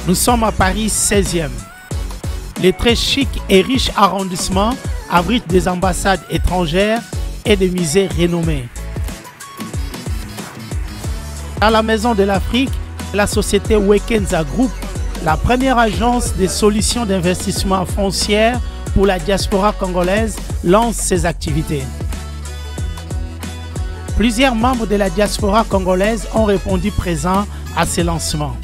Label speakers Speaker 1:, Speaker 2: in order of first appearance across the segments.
Speaker 1: Nous sommes à Paris 16e. Les très chic et riches arrondissements abritent des ambassades étrangères et des musées renommés. Dans la Maison de l'Afrique, la société Wekenza Group, la première agence des solutions d'investissement foncière pour la diaspora congolaise, lance ses activités. Plusieurs membres de la diaspora congolaise ont répondu présents à ces lancements.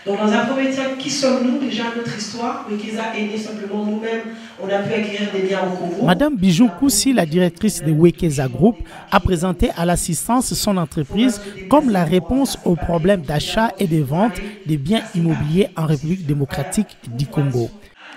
Speaker 2: Donc dans un premier temps, qui sommes-nous? Déjà notre histoire, Wekenza est né simplement nous-mêmes, on a pu acquérir des biens au Congo.
Speaker 1: Madame Bijou Koussi, la directrice de Wekenza Group, a présenté à l'assistance son entreprise comme la réponse aux problèmes d'achat et de vente des biens immobiliers en République démocratique du Congo.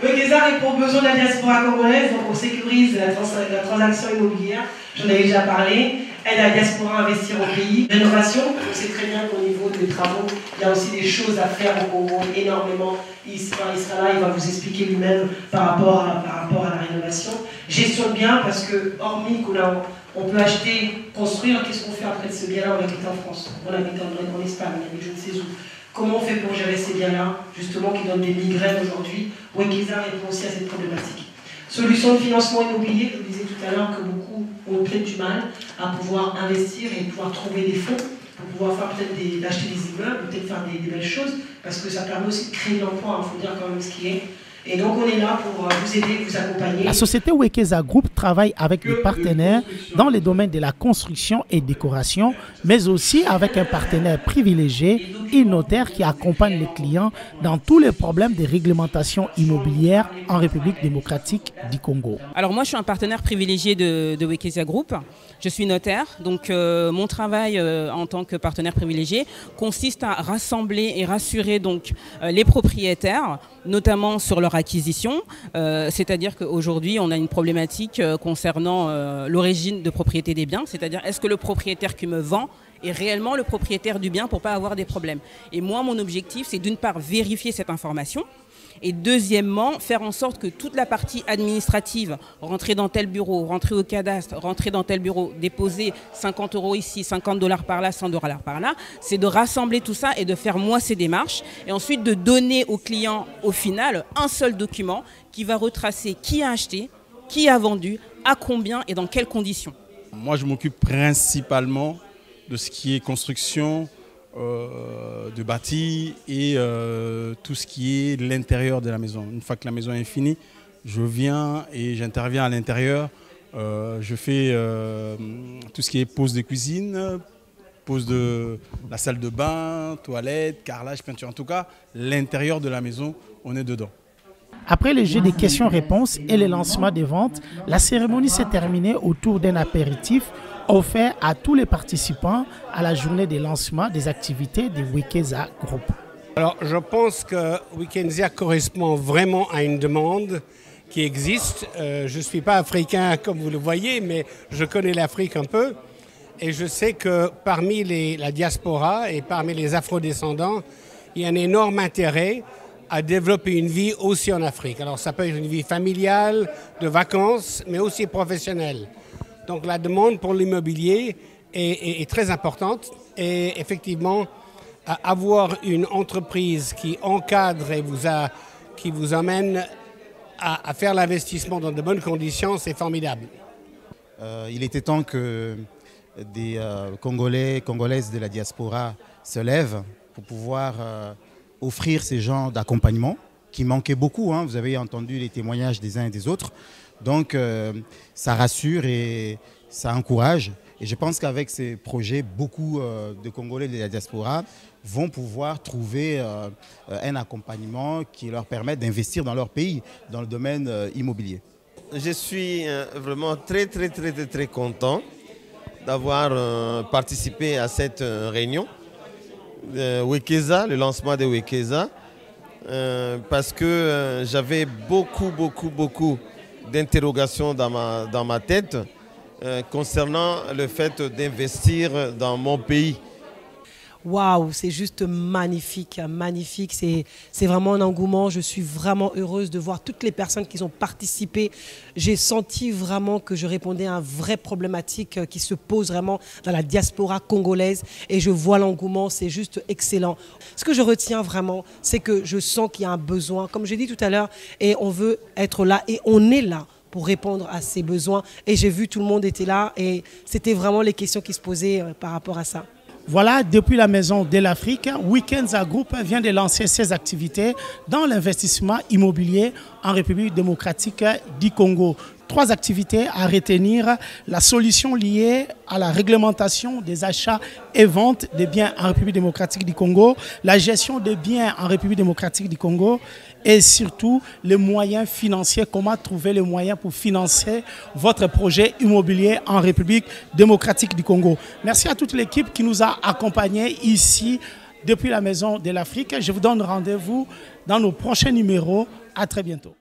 Speaker 2: Wekenza répond aux besoins de la diaspora congolaise, donc on sécurise la transaction immobilière, j'en avais déjà parlé, aide la diaspora à investir au pays, rénovation, on sait très bien qu'au niveau des travaux, il y a aussi des choses à faire au Congo, énormément. Il sera là, il va vous expliquer lui-même par rapport à la rénovation. Gestion de biens, parce que hormis qu'on peut acheter, construire, qu'est-ce qu'on fait après de ce bien-là? On habite en France, on habite en Espagne, on habite je ne sais où. Comment on fait pour gérer ces biens-là, justement, qui donnent des migraines aujourd'hui? Wekenza répond aussi à cette problématique. Solution de financement immobilier, je vous disais tout à l'heure que beaucoup ont peut-être du mal à pouvoir investir et pouvoir trouver des fonds pour pouvoir faire peut-être d'acheter des immeubles, peut-être faire des belles choses, parce que ça permet aussi de créer de l'emploi, il faut dire quand même ce qui est. Et donc on est là pour vous aider, vous accompagner.
Speaker 1: La société Wekenza Group travaille avec des partenaires dans les domaines de la construction et décoration, mais aussi avec un partenaire privilégié, Innoter, qui accompagne les clients dans tous les problèmes de réglementation immobilière en République démocratique du Congo.
Speaker 3: Alors moi je suis un partenaire privilégié de Wekenza Group. Je suis notaire, donc mon travail en tant que partenaire privilégié consiste à rassembler et rassurer donc les propriétaires, notamment sur leur acquisition, c'est-à-dire qu'aujourd'hui on a une problématique concernant l'origine de propriété des biens, c'est-à-dire est-ce que le propriétaire qui me vend est réellement le propriétaire du bien pour ne pas avoir des problèmes. Et moi mon objectif c'est d'une part vérifier cette information, et deuxièmement, faire en sorte que toute la partie administrative, rentrer dans tel bureau, rentrer au cadastre, rentrer dans tel bureau, déposer 50 € ici, 50 $ par là, 100 $ par là, c'est de rassembler tout ça et de faire moi ces démarches et ensuite de donner au client au final un seul document qui va retracer qui a acheté, qui a vendu, à combien et dans quelles conditions.
Speaker 4: Moi je m'occupe principalement de ce qui est construction, de bâti et tout ce qui est l'intérieur de la maison. Une fois que la maison est finie, je viens et j'interviens à l'intérieur. Je fais tout ce qui est pose de cuisine, pose de la salle de bain, toilette, carrelage, peinture. En tout cas, l'intérieur de la maison, on est dedans.
Speaker 1: Après le jeu des questions-réponses et le lancement des ventes, la cérémonie s'est terminée autour d'un apéritif offert à tous les participants à la journée de lancement des activités de Wekenza Group.
Speaker 5: Alors, je pense que Wekenza correspond vraiment à une demande qui existe. Je ne suis pas africain comme vous le voyez, mais je connais l'Afrique un peu. Et je sais que parmi la diaspora et parmi les afrodescendants, il y a un énorme intérêt à développer une vie aussi en Afrique. Alors, ça peut être une vie familiale, de vacances, mais aussi professionnelle. Donc la demande pour l'immobilier est très importante et effectivement avoir une entreprise qui encadre et qui vous amène à faire l'investissement dans de bonnes conditions, c'est formidable.
Speaker 6: Il était temps que des Congolais, Congolaises de la diaspora se lèvent pour pouvoir offrir ces genres d'accompagnement qui manquaient beaucoup. Hein. Vous avez entendu les témoignages des uns et des autres. Donc ça rassure et ça encourage. Et je pense qu'avec ces projets, beaucoup de Congolais de la diaspora vont pouvoir trouver un accompagnement qui leur permet d'investir dans leur pays, dans le domaine immobilier.
Speaker 7: Je suis vraiment très content d'avoir participé à cette réunion. Wekenza, le lancement de Wekenza, parce que j'avais beaucoup d'interrogations dans ma tête concernant le fait d'investir dans mon pays.
Speaker 2: Waouh, c'est juste magnifique, magnifique. C'est vraiment un engouement. Je suis vraiment heureuse de voir toutes les personnes qui ont participé. J'ai senti vraiment que je répondais à une vraie problématique qui se pose vraiment dans la diaspora congolaise. Et je vois l'engouement, c'est juste excellent. Ce que je retiens vraiment, c'est que je sens qu'il y a un besoin, comme j'ai dit tout à l'heure, et on veut être là et on est là pour répondre à ces besoins. Et j'ai vu tout le monde était là et c'était vraiment les questions qui se posaient par rapport à ça.
Speaker 1: Voilà, depuis la Maison de l'Afrique, Wekenza Group vient de lancer ses activités dans l'investissement immobilier en République démocratique du Congo. 3 activités à retenir: la solution liée à la réglementation des achats et ventes des biens en République démocratique du Congo, la gestion des biens en République démocratique du Congo et surtout les moyens financiers, comment trouver les moyens pour financer votre projet immobilier en République démocratique du Congo. Merci à toute l'équipe qui nous a accompagnés ici depuis la Maison de l'Afrique. Je vous donne rendez-vous dans nos prochains numéros. À très bientôt.